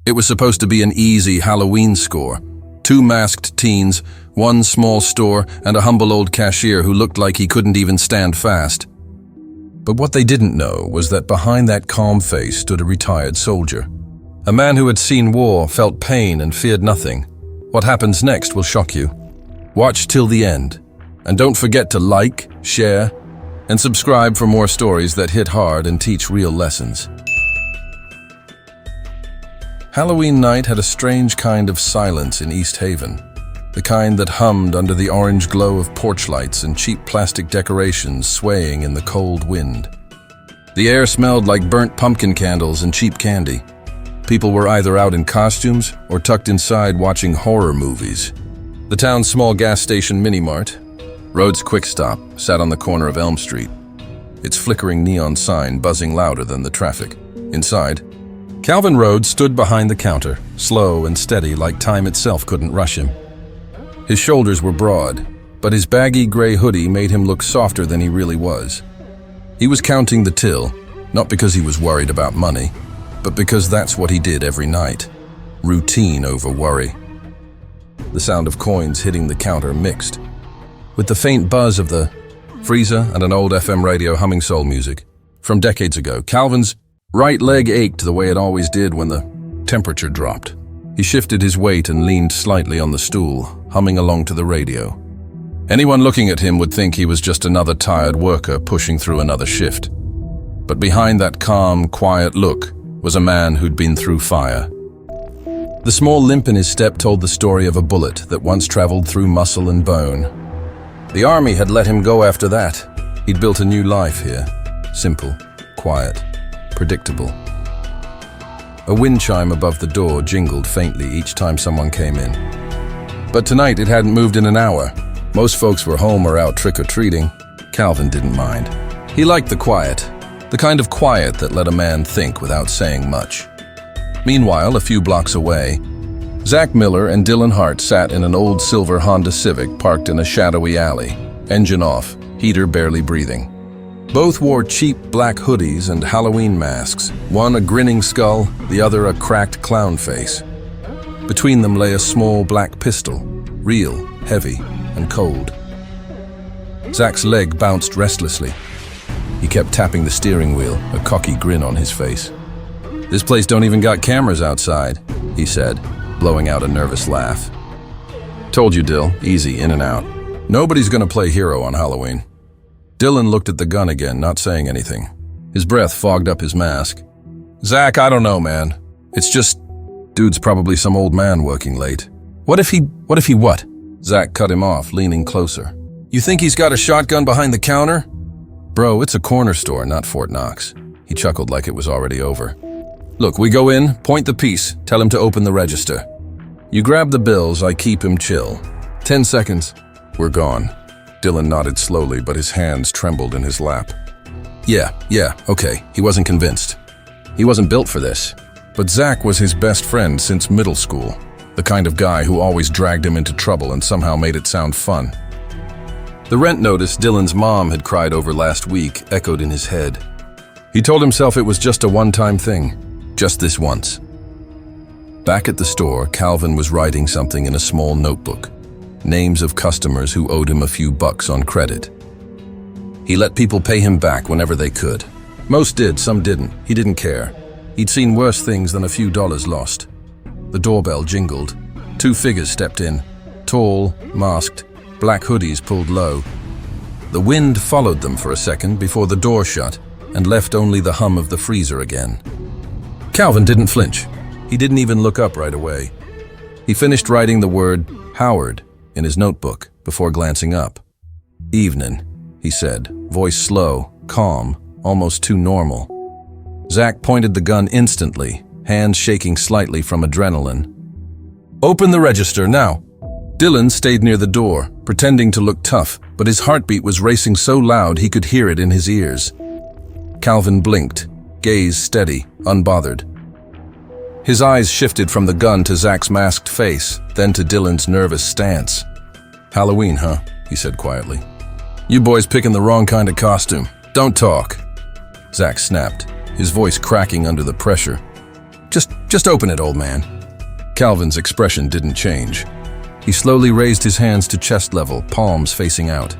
It was supposed to be an easy Halloween score. 2 masked teens, 1 small store, and a humble old cashier who looked like he couldn't even stand fast. But what they didn't know was that behind that calm face stood a retired soldier. A man who had seen war, felt pain, and feared nothing. What happens next will shock you. Watch till the end. And don't forget to like, share, and subscribe for more stories that hit hard and teach real lessons. Halloween night had a strange kind of silence in East Haven, the kind that hummed under the orange glow of porch lights and cheap plastic decorations swaying in the cold wind. The air smelled like burnt pumpkin candles and cheap candy. People were either out in costumes or tucked inside watching horror movies. The town's small gas station mini-mart, Rhodes Quick Stop, sat on the corner of Elm Street, its flickering neon sign buzzing louder than the traffic. Inside, Calvin Rhodes stood behind the counter, slow and steady like time itself couldn't rush him. His shoulders were broad, but his baggy gray hoodie made him look softer than he really was. He was counting the till, not because he was worried about money, but because that's what he did every night. Routine over worry. The sound of coins hitting the counter mixed with the faint buzz of the freezer and an old FM radio humming soul music. From decades ago, Calvin's right leg ached the way it always did when the temperature dropped. He shifted his weight and leaned slightly on the stool, humming along to the radio. Anyone looking at him would think he was just another tired worker pushing through another shift. But behind that calm, quiet look was a man who'd been through fire. The small limp in his step told the story of a bullet that once traveled through muscle and bone. The army had let him go after that. He'd built a new life here. Simple, quiet, predictable. A wind chime above the door jingled faintly each time someone came in. But tonight it hadn't moved in an hour. Most folks were home or out trick-or-treating. Calvin didn't mind. He liked the quiet, the kind of quiet that let a man think without saying much. Meanwhile, a few blocks away, Zach Miller and Dylan Hart sat in an old silver Honda Civic parked in a shadowy alley, engine off, heater barely breathing. Both wore cheap black hoodies and Halloween masks, one a grinning skull, the other a cracked clown face. Between them lay a small black pistol, real, heavy, and cold. Zach's leg bounced restlessly. He kept tapping the steering wheel, a cocky grin on his face. "This place don't even got cameras outside," he said, blowing out a nervous laugh. "Told you, Dill, easy, in and out. Nobody's gonna play hero on Halloween." Dylan looked at the gun again, not saying anything. His breath fogged up his mask. "Zach, I don't know, man. It's just, dude's probably some old man working late." What if he what? Zach cut him off, leaning closer. "You think he's got a shotgun behind the counter?" "Bro, it's a corner store, not Fort Knox." He chuckled like it was already over. "Look, we go in, point the piece, tell him to open the register. You grab the bills, I keep him chill. 10 seconds, we're gone." Dylan nodded slowly, but his hands trembled in his lap. Yeah, okay, he wasn't convinced. He wasn't built for this. But Zach was his best friend since middle school, the kind of guy who always dragged him into trouble and somehow made it sound fun. The rent notice Dylan's mom had cried over last week echoed in his head. He told himself it was just a one-time thing, just this once. Back at the store, Calvin was writing something in a small notebook. Names of customers who owed him a few bucks on credit. He let people pay him back whenever they could. Most did, some didn't. He didn't care. He'd seen worse things than a few dollars lost. The doorbell jingled. 2 figures stepped in. Tall, masked, black hoodies pulled low. The wind followed them for a second before the door shut and left only the hum of the freezer again. Calvin didn't flinch. He didn't even look up right away. He finished writing the word Howard in his notebook before glancing up. "Evening," he said, voice slow, calm, almost too normal. Zach pointed the gun instantly, hands shaking slightly from adrenaline. "Open the register, now." Dylan stayed near the door, pretending to look tough, but his heartbeat was racing so loud he could hear it in his ears. Calvin blinked, gaze steady, unbothered. His eyes shifted from the gun to Zach's masked face, then to Dylan's nervous stance. "Halloween, huh?" he said quietly. "You boys picking the wrong kind of costume. Don't talk." Zach snapped, his voice cracking under the pressure. Just Just open it, old man. Calvin's expression didn't change. He slowly raised his hands to chest level, palms facing out.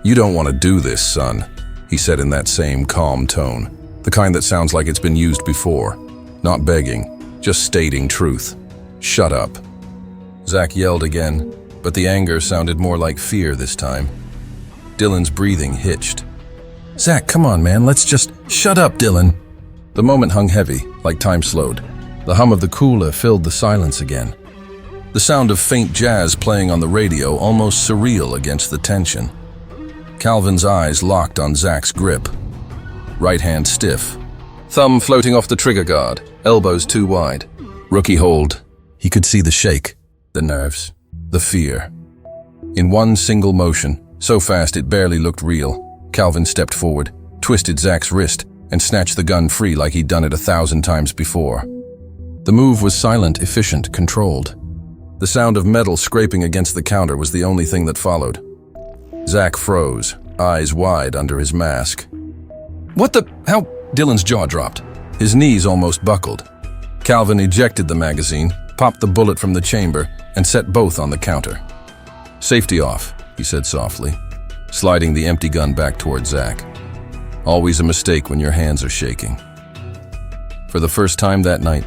You don't want to do this, son, he said in that same calm tone, the kind that sounds like it's been used before. Not begging, just stating truth. Shut up. Zach yelled again, but the anger sounded more like fear this time. Dylan's breathing hitched. Zach, come on, man, let's just… Shut up, Dylan. The moment hung heavy, like time slowed. The hum of the cooler filled the silence again. The sound of faint jazz playing on the radio, almost surreal against the tension. Calvin's eyes locked on Zach's grip. Right hand stiff. Thumb floating off the trigger guard, elbows too wide. Rookie hold. He could see the shake, the nerves, the fear. In one single motion, so fast it barely looked real, Calvin stepped forward, twisted Zach's wrist, and snatched the gun free like he'd done it 1,000 times before. The move was silent, efficient, controlled. The sound of metal scraping against the counter was the only thing that followed. Zach froze, eyes wide under his mask. What the… How… Dylan's jaw dropped. His knees almost buckled. Calvin ejected the magazine, popped the bullet from the chamber, and set both on the counter. Safety off, he said softly, sliding the empty gun back toward Zach. Always a mistake when your hands are shaking. For the first time that night,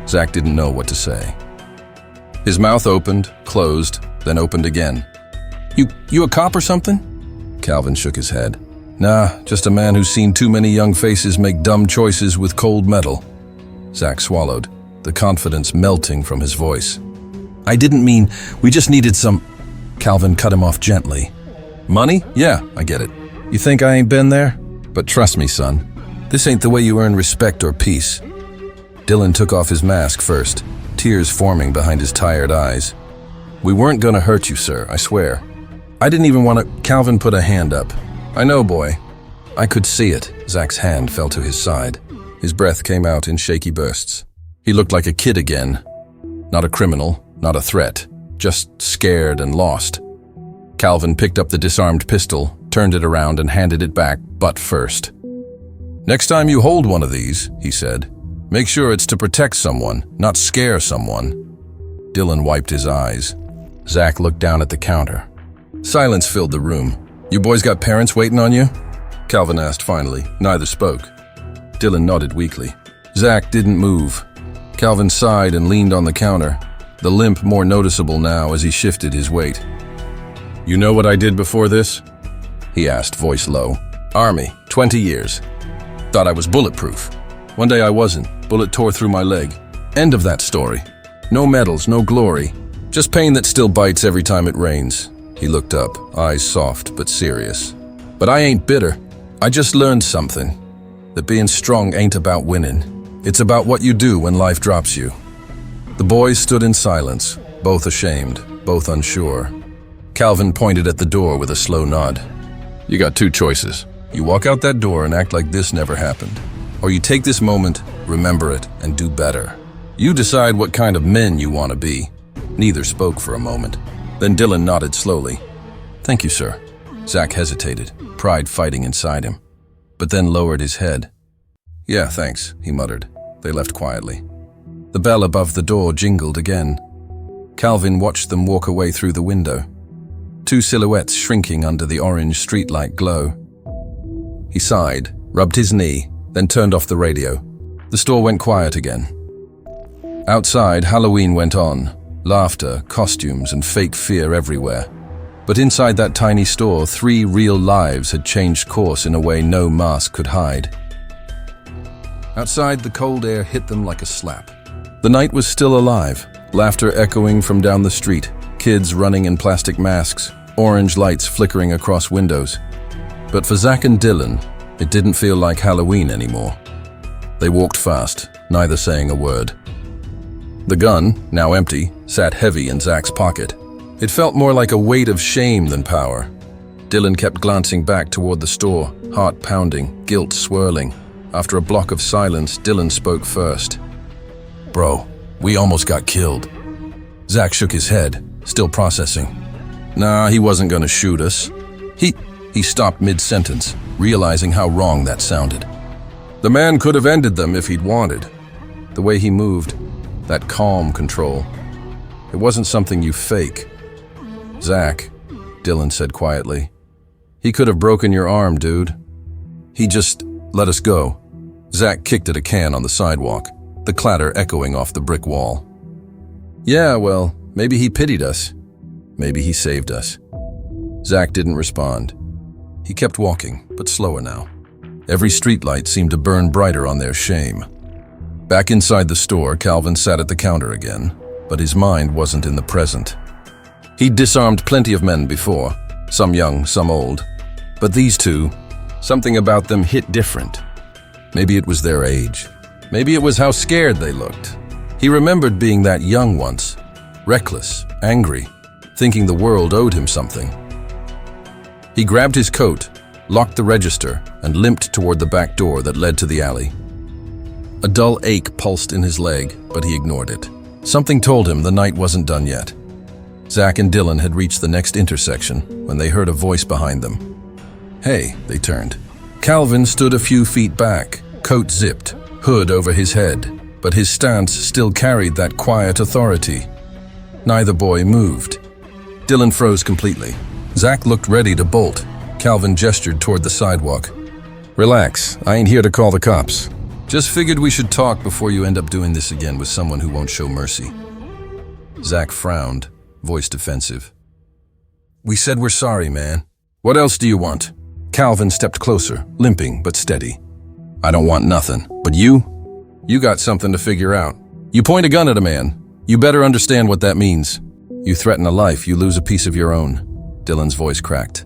Zach didn't know what to say. His mouth opened, closed, then opened again. You a cop or something? Calvin shook his head. Nah, just a man who's seen too many young faces make dumb choices with cold metal. Zach swallowed, the confidence melting from his voice. I didn't mean, we just needed some… Calvin cut him off gently. Money? Yeah, I get it. You think I ain't been there? But trust me, son, this ain't the way you earn respect or peace. Dylan took off his mask first, tears forming behind his tired eyes. We weren't gonna hurt you, sir, I swear. I didn't even want to… Calvin put a hand up. I know, boy. I could see it. Zach's hand fell to his side. His breath came out in shaky bursts. He looked like a kid again. Not a criminal, not a threat, just scared and lost. Calvin picked up the disarmed pistol, turned it around and handed it back, butt first. Next time you hold one of these, he said, make sure it's to protect someone, not scare someone. Dylan wiped his eyes. Zach looked down at the counter. Silence filled the room. You boys got parents waiting on you? Calvin asked finally. Neither spoke. Dylan nodded weakly. Zach didn't move. Calvin sighed and leaned on the counter, the limp more noticeable now as he shifted his weight. You know what I did before this? He asked, voice low. Army, 20 years. Thought I was bulletproof. One day I wasn't. Bullet tore through my leg. End of that story. No medals, no glory. Just pain that still bites every time it rains. He looked up, eyes soft but serious. But I ain't bitter. I just learned something. That being strong ain't about winning. It's about what you do when life drops you. The boys stood in silence, both ashamed, both unsure. Calvin pointed at the door with a slow nod. You got two choices. You walk out that door and act like this never happened. Or you take this moment, remember it, and do better. You decide what kind of men you want to be. Neither spoke for a moment. Then Dylan nodded slowly. Thank you, sir. Zach hesitated, pride fighting inside him, but then lowered his head. Yeah, thanks, he muttered. They left quietly. The bell above the door jingled again. Calvin watched them walk away through the window. Two silhouettes shrinking under the orange streetlight glow. He sighed, rubbed his knee, then turned off the radio. The store went quiet again. Outside, Halloween went on. Laughter, costumes, and fake fear everywhere. But inside that tiny store, 3 real lives had changed course in a way no mask could hide. Outside, the cold air hit them like a slap. The night was still alive, laughter echoing from down the street, kids running in plastic masks, orange lights flickering across windows. But for Zach and Dylan, it didn't feel like Halloween anymore. They walked fast, neither saying a word. The gun, now empty, sat heavy in Zach's pocket. It felt more like a weight of shame than power. Dylan kept glancing back toward the store, heart pounding, guilt swirling. After a block of silence, Dylan spoke first. Bro, we almost got killed. Zach shook his head, still processing. Nah, he wasn't gonna shoot us. He stopped mid-sentence, realizing how wrong that sounded. The man could have ended them if he'd wanted. The way he moved, that calm control. It wasn't something you fake. Zach, Dylan said quietly. He could have broken your arm, dude. He just let us go. Zach kicked at a can on the sidewalk, the clatter echoing off the brick wall. Yeah, well, maybe he pitied us. Maybe he saved us. Zach didn't respond. He kept walking, but slower now. Every streetlight seemed to burn brighter on their shame. Back inside the store, Calvin sat at the counter again, but his mind wasn't in the present. He'd disarmed plenty of men before, some young, some old. But these two, something about them hit different. Maybe it was their age. Maybe it was how scared they looked. He remembered being that young once, reckless, angry, thinking the world owed him something. He grabbed his coat, locked the register, and limped toward the back door that led to the alley. A dull ache pulsed in his leg, but he ignored it. Something told him the night wasn't done yet. Zach and Dylan had reached the next intersection when they heard a voice behind them. Hey, they turned. Calvin stood a few feet back, coat zipped, hood over his head, but his stance still carried that quiet authority. Neither boy moved. Dylan froze completely. Zach looked ready to bolt. Calvin gestured toward the sidewalk. Relax, I ain't here to call the cops. Just figured we should talk before you end up doing this again with someone who won't show mercy. Zach frowned, voice defensive. We said we're sorry, man. What else do you want? Calvin stepped closer, limping but steady. I don't want nothing, but you? You got something to figure out. You point a gun at a man. You better understand what that means. You threaten a life, you lose a piece of your own. Dylan's voice cracked.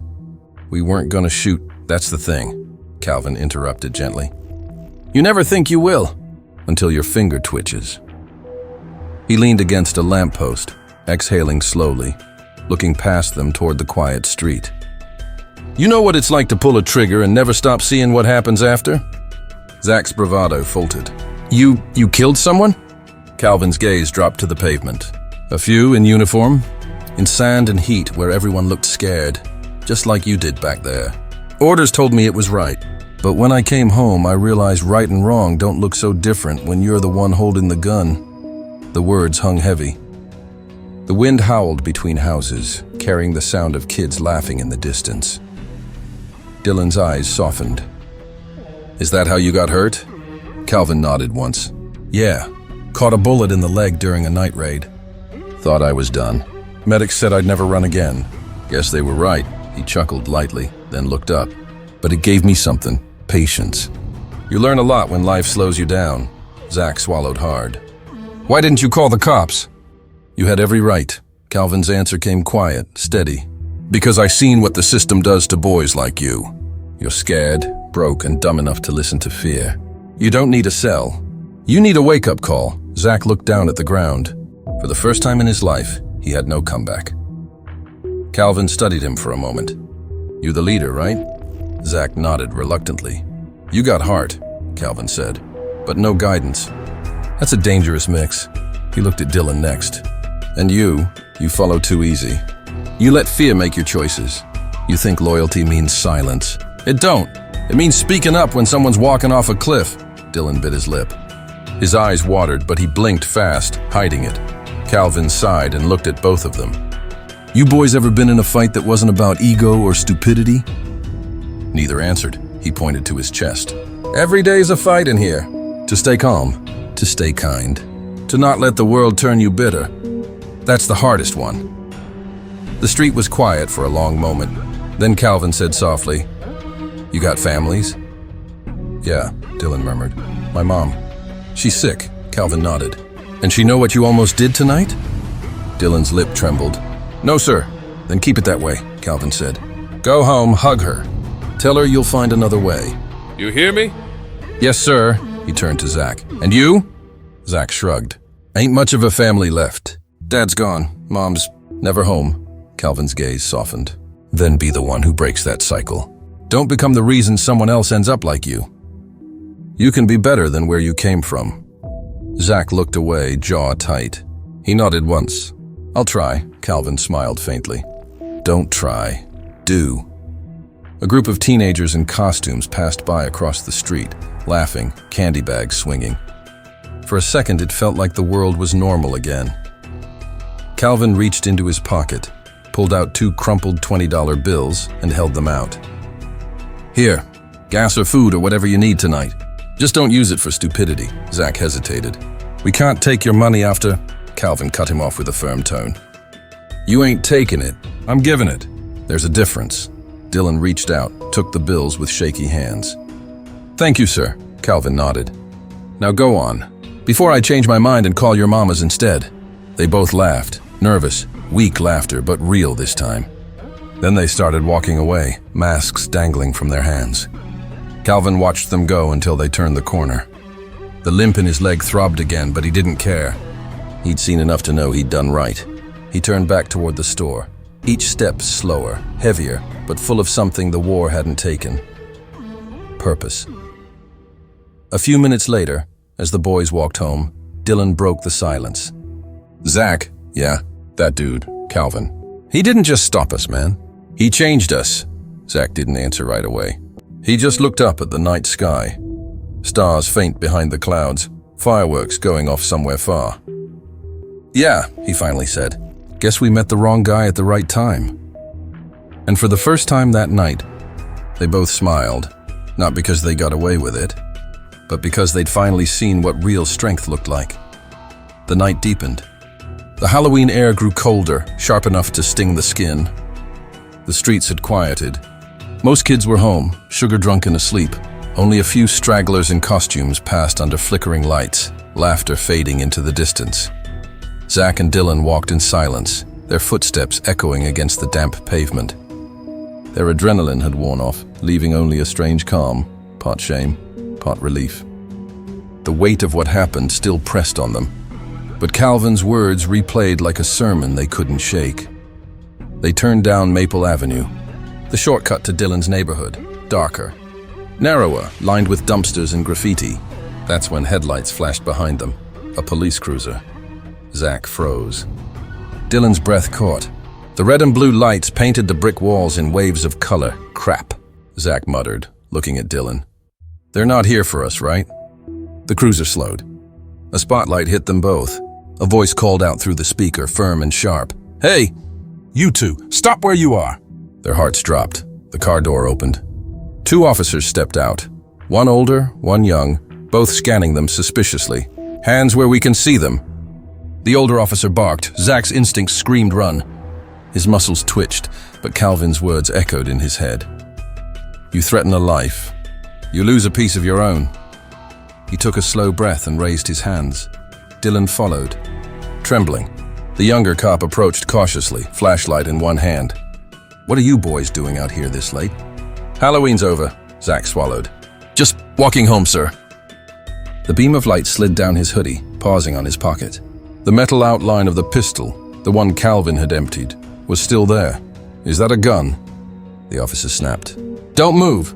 We weren't gonna shoot, that's the thing, Calvin interrupted gently. You never think you will, until your finger twitches. He leaned against a lamppost, exhaling slowly, looking past them toward the quiet street. You know what it's like to pull a trigger and never stop seeing what happens after? Zach's bravado faltered. You killed someone? Calvin's gaze dropped to the pavement. A few in uniform, in sand and heat where everyone looked scared, just like you did back there. Orders told me it was right, but when I came home I realized right and wrong don't look so different when you're the one holding the gun. The words hung heavy. The wind howled between houses, carrying the sound of kids laughing in the distance. Dylan's eyes softened. Is that how you got hurt? Calvin nodded once. Yeah, caught a bullet in the leg during a night raid. Thought I was done. Medics said I'd never run again. Guess they were right. He chuckled lightly, then looked up. But it gave me something, patience. You learn a lot when life slows you down. Zach swallowed hard. Why didn't you call the cops? You had every right. Calvin's answer came quiet, steady. Because I seen what the system does to boys like you. You're scared, broke, and dumb enough to listen to fear. You don't need a cell. You need a wake-up call. Zach looked down at the ground. For the first time in his life, he had no comeback. Calvin studied him for a moment. You the leader, right? Zach nodded reluctantly. You got heart, Calvin said, but no guidance. That's a dangerous mix. He looked at Dylan next. And you follow too easy. You let fear make your choices. You think loyalty means silence. It don't. It means speaking up when someone's walking off a cliff. Dylan bit his lip. His eyes watered, but he blinked fast, hiding it. Calvin sighed and looked at both of them. You boys ever been in a fight that wasn't about ego or stupidity? Neither answered. He pointed to his chest. Every day's a fight in here. To stay calm, to stay kind, to not let the world turn you bitter. That's the hardest one. The street was quiet for a long moment. Then Calvin said softly, You got families? Yeah, Dylan murmured. My mom. She's sick, Calvin nodded. And she know what you almost did tonight? Dylan's lip trembled. No, sir. Then keep it that way, Calvin said. Go home, hug her. Tell her you'll find another way. You hear me? Yes, sir. He turned to Zach. And you? Zach shrugged. Ain't much of a family left. Dad's gone. Mom's never home. Calvin's gaze softened. Then be the one who breaks that cycle. Don't become the reason someone else ends up like you. You can be better than where you came from. Zach looked away, jaw tight. He nodded once. I'll try, Calvin smiled faintly. Don't try. Do. A group of teenagers in costumes passed by across the street, laughing, candy bags swinging. For a second, it felt like the world was normal again. Calvin reached into his pocket, pulled out 2 crumpled $20 bills, and held them out. "Here, gas or food or whatever you need tonight. Just don't use it for stupidity." Zach hesitated. "We can't take your money after—" Calvin cut him off with a firm tone. "You ain't taking it. I'm giving it. There's a difference." Dylan reached out, took the bills with shaky hands. "Thank you, sir," Calvin nodded. "Now go on, before I change my mind and call your mamas instead." They both laughed, nervous, weak laughter, but real this time. Then they started walking away, masks dangling from their hands. Calvin watched them go until they turned the corner. The limp in his leg throbbed again, but he didn't care. He'd seen enough to know he'd done right. He turned back toward the store, each step slower, heavier, but full of something the war hadn't taken. Purpose. A few minutes later, as the boys walked home, Dylan broke the silence. "Zach, yeah, that dude, Calvin. He didn't just stop us, man. He changed us." Zach didn't answer right away. He just looked up at the night sky. Stars faint behind the clouds, fireworks going off somewhere far. "Yeah," he finally said. "Guess we met the wrong guy at the right time." And for the first time that night, they both smiled, not because they got away with it, but because they'd finally seen what real strength looked like. The night deepened. The Halloween air grew colder, sharp enough to sting the skin. The streets had quieted. Most kids were home, sugar-drunk and asleep. Only a few stragglers in costumes passed under flickering lights, laughter fading into the distance. Zach and Dylan walked in silence, their footsteps echoing against the damp pavement. Their adrenaline had worn off, leaving only a strange calm, part shame, part relief. The weight of what happened still pressed on them, but Calvin's words replayed like a sermon they couldn't shake. They turned down Maple Avenue, the shortcut to Dylan's neighborhood, darker, narrower, lined with dumpsters and graffiti. That's when headlights flashed behind them, a police cruiser. Zach froze. Dylan's breath caught. The red and blue lights painted the brick walls in waves of color. "Crap," Zach muttered, looking at Dylan. "They're not here for us, right?" The cruiser slowed. A spotlight hit them both. A voice called out through the speaker, firm and sharp. "Hey, you two, stop where you are." Their hearts dropped. The car door opened. 2 officers stepped out. One older, one young, both scanning them suspiciously. "Hands where we can see them." The older officer barked. Zach's instincts screamed run. His muscles twitched, but Calvin's words echoed in his head. "You threaten a life. You lose a piece of your own." He took a slow breath and raised his hands. Dylan followed, trembling. The younger cop approached cautiously, flashlight in one hand. "What are you boys doing out here this late?" "Halloween's over," Zach swallowed. "Just walking home, sir." The beam of light slid down his hoodie, pausing on his pocket. The metal outline of the pistol, the one Calvin had emptied, was still there. "Is that a gun?" The officer snapped. "Don't move!"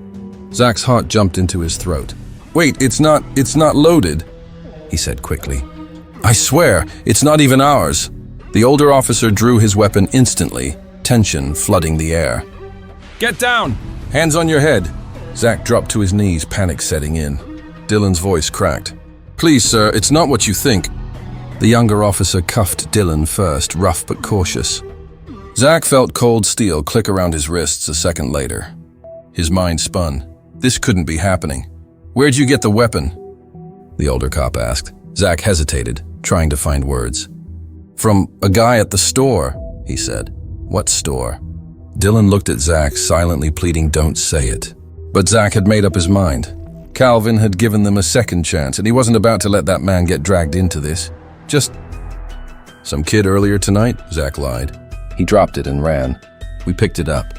Zach's heart jumped into his throat. "Wait, it's not loaded," he said quickly. "I swear, it's not even ours." The older officer drew his weapon instantly, tension flooding the air. "Get down! Hands on your head!" Zach dropped to his knees, panic setting in. Dylan's voice cracked. "Please, sir, it's not what you think." The younger officer cuffed Dylan first, rough but cautious. Zach felt cold steel click around his wrists a second later. His mind spun. This couldn't be happening. "Where'd you get the weapon?" The older cop asked. Zach hesitated, trying to find words. "From a guy at the store," he said. "What store?" Dylan looked at Zach, silently pleading, "Don't say it." But Zach had made up his mind. Calvin had given them a second chance, and he wasn't about to let that man get dragged into this. "Just some kid earlier tonight," Zach lied. He dropped it and ran. "We picked it up."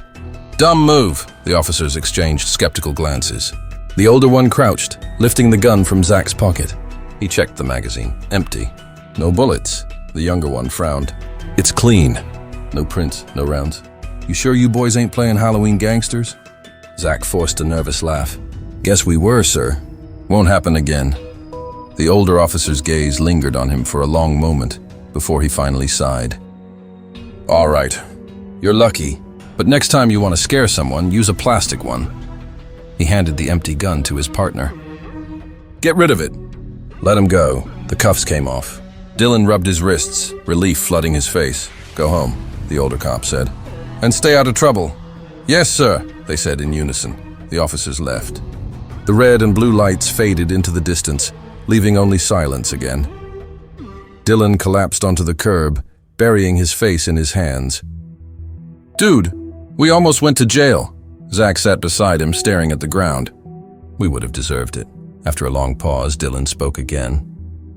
"Dumb move," the officers exchanged skeptical glances. The older one crouched, lifting the gun from Zach's pocket. He checked the magazine. Empty. "No bullets." The younger one frowned. "It's clean. No prints, no rounds. You sure you boys ain't playing Halloween gangsters?" Zach forced a nervous laugh. "Guess we were, sir. Won't happen again." The older officer's gaze lingered on him for a long moment before he finally sighed. "All right. You're lucky. But next time you want to scare someone, use a plastic one." He handed the empty gun to his partner. "Get rid of it." "Let him go. The cuffs came off. Dylan rubbed his wrists, relief flooding his face. "Go home," the older cop said. "And stay out of trouble." "Yes, sir," they said in unison. The officers left. The red and blue lights faded into the distance, leaving only silence again. Dylan collapsed onto the curb, burying his face in his hands. "Dude, we almost went to jail." Zach sat beside him, staring at the ground. "We would have deserved it." After a long pause, Dylan spoke again.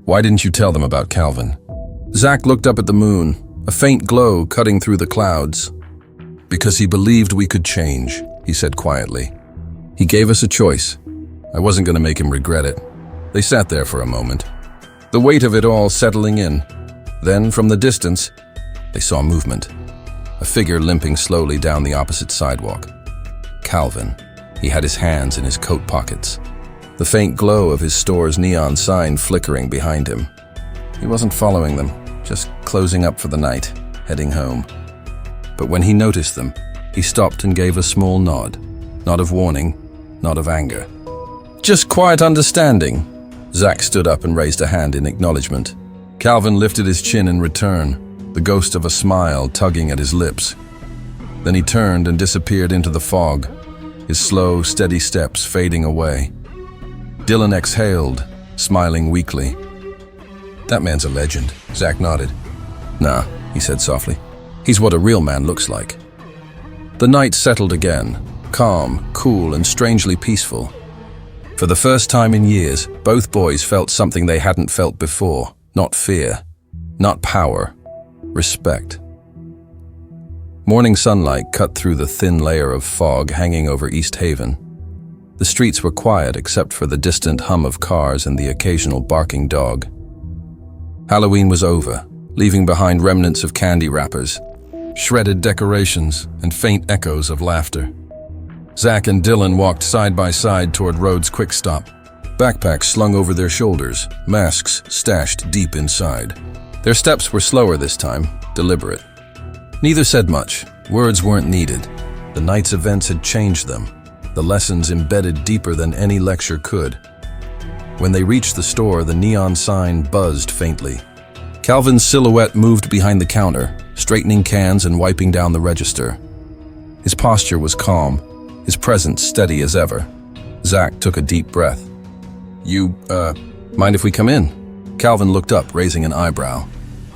"Why didn't you tell them about Calvin?" Zach looked up at the moon, a faint glow cutting through the clouds. "Because he believed we could change," he said quietly. "He gave us a choice. I wasn't going to make him regret it." They sat there for a moment, the weight of it all settling in. Then, from the distance, they saw movement. A figure limping slowly down the opposite sidewalk. Calvin. He had his hands in his coat pockets, the faint glow of his store's neon sign flickering behind him. He wasn't following them, just closing up for the night, heading home. But when he noticed them, he stopped and gave a small nod. Not of warning, not of anger. "Just quiet understanding." Zach stood up and raised a hand in acknowledgement. Calvin lifted his chin in return, the ghost of a smile tugging at his lips. Then he turned and disappeared into the fog, his slow, steady steps fading away. Dylan exhaled, smiling weakly. "That man's a legend," Zach nodded. "Nah," he said softly. "He's what a real man looks like." The night settled again, calm, cool, and strangely peaceful. For the first time in years, both boys felt something they hadn't felt before. Not fear, not power, respect. Morning sunlight cut through the thin layer of fog hanging over East Haven. The streets were quiet except for the distant hum of cars and the occasional barking dog. Halloween was over, leaving behind remnants of candy wrappers, shredded decorations, and faint echoes of laughter. Zach and Dylan walked side by side toward Rhodes' Quick Stop, backpacks slung over their shoulders, masks stashed deep inside. Their steps were slower this time, deliberate. Neither said much. Words weren't needed. The night's events had changed them, the lessons embedded deeper than any lecture could. When they reached the store, the neon sign buzzed faintly. Calvin's silhouette moved behind the counter, straightening cans and wiping down the register. His posture was calm, his presence steady as ever. Zach took a deep breath. "You, mind if we come in?" Calvin looked up, raising an eyebrow.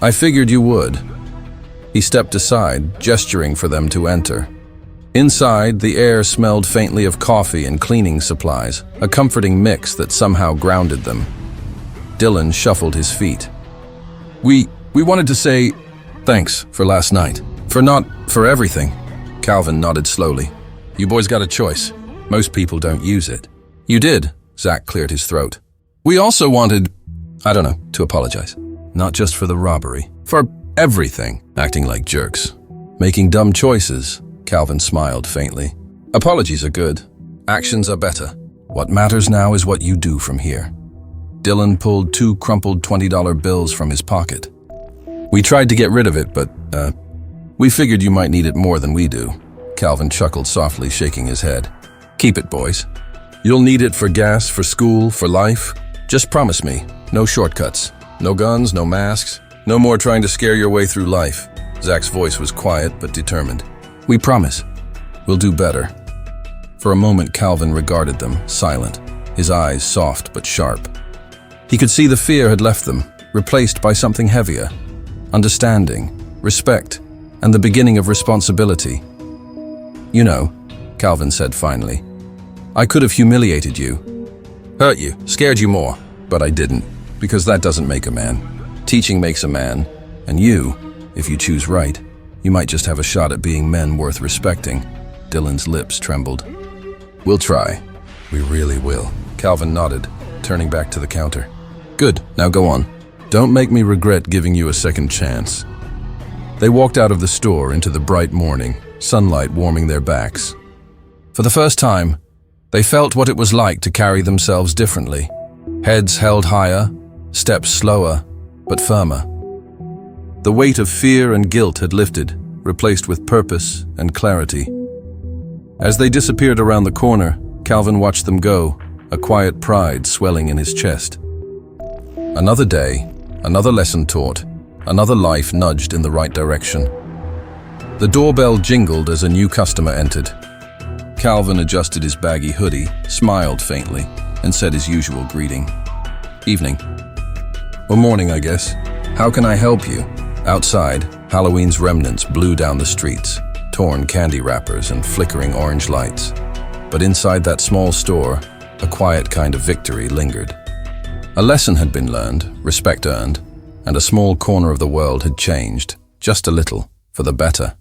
"I figured you would." He stepped aside, gesturing for them to enter. Inside, the air smelled faintly of coffee and cleaning supplies, a comforting mix that somehow grounded them. Dylan shuffled his feet. We wanted to say thanks for last night. For everything." Calvin nodded slowly. "You boys got a choice. Most people don't use it." "You did," Zach cleared his throat. "We also wanted, to apologize. Not just for the robbery. For everything. Acting like jerks. Making dumb choices." Calvin smiled faintly. "Apologies are good. Actions are better. What matters now is what you do from here." Dylan pulled 2 crumpled $20 bills from his pocket. "We tried to get rid of it, but, we figured you might need it more than we do." Calvin chuckled softly, shaking his head. "Keep it, boys. You'll need it for gas, for school, for life. Just promise me, no shortcuts. No guns, no masks. No more trying to scare your way through life." Zach's voice was quiet but determined. "We promise. We'll do better." For a moment, Calvin regarded them, silent, his eyes soft but sharp. He could see the fear had left them, replaced by something heavier. Understanding, respect, and the beginning of responsibility. "You know," Calvin said finally, "I could have humiliated you, hurt you, scared you more, but I didn't, because that doesn't make a man. Teaching makes a man, and you, if you choose right, you might just have a shot at being men worth respecting." Dylan's lips trembled. "We'll try. We really will." Calvin nodded, turning back to the counter. "Good, now go on. Don't make me regret giving you a second chance." They walked out of the store into the bright morning, sunlight warming their backs. For the first time, they felt what it was like to carry themselves differently. Heads held higher, steps slower, but firmer. The weight of fear and guilt had lifted, replaced with purpose and clarity. As they disappeared around the corner, Calvin watched them go, a quiet pride swelling in his chest. Another day, another lesson taught, another life nudged in the right direction. The doorbell jingled as a new customer entered. Calvin adjusted his baggy hoodie, smiled faintly, and said his usual greeting. "Evening." "Or morning, I guess. How can I help you?" Outside, Halloween's remnants blew down the streets, torn candy wrappers and flickering orange lights. But inside that small store, a quiet kind of victory lingered. A lesson had been learned, respect earned, and a small corner of the world had changed, just a little, for the better.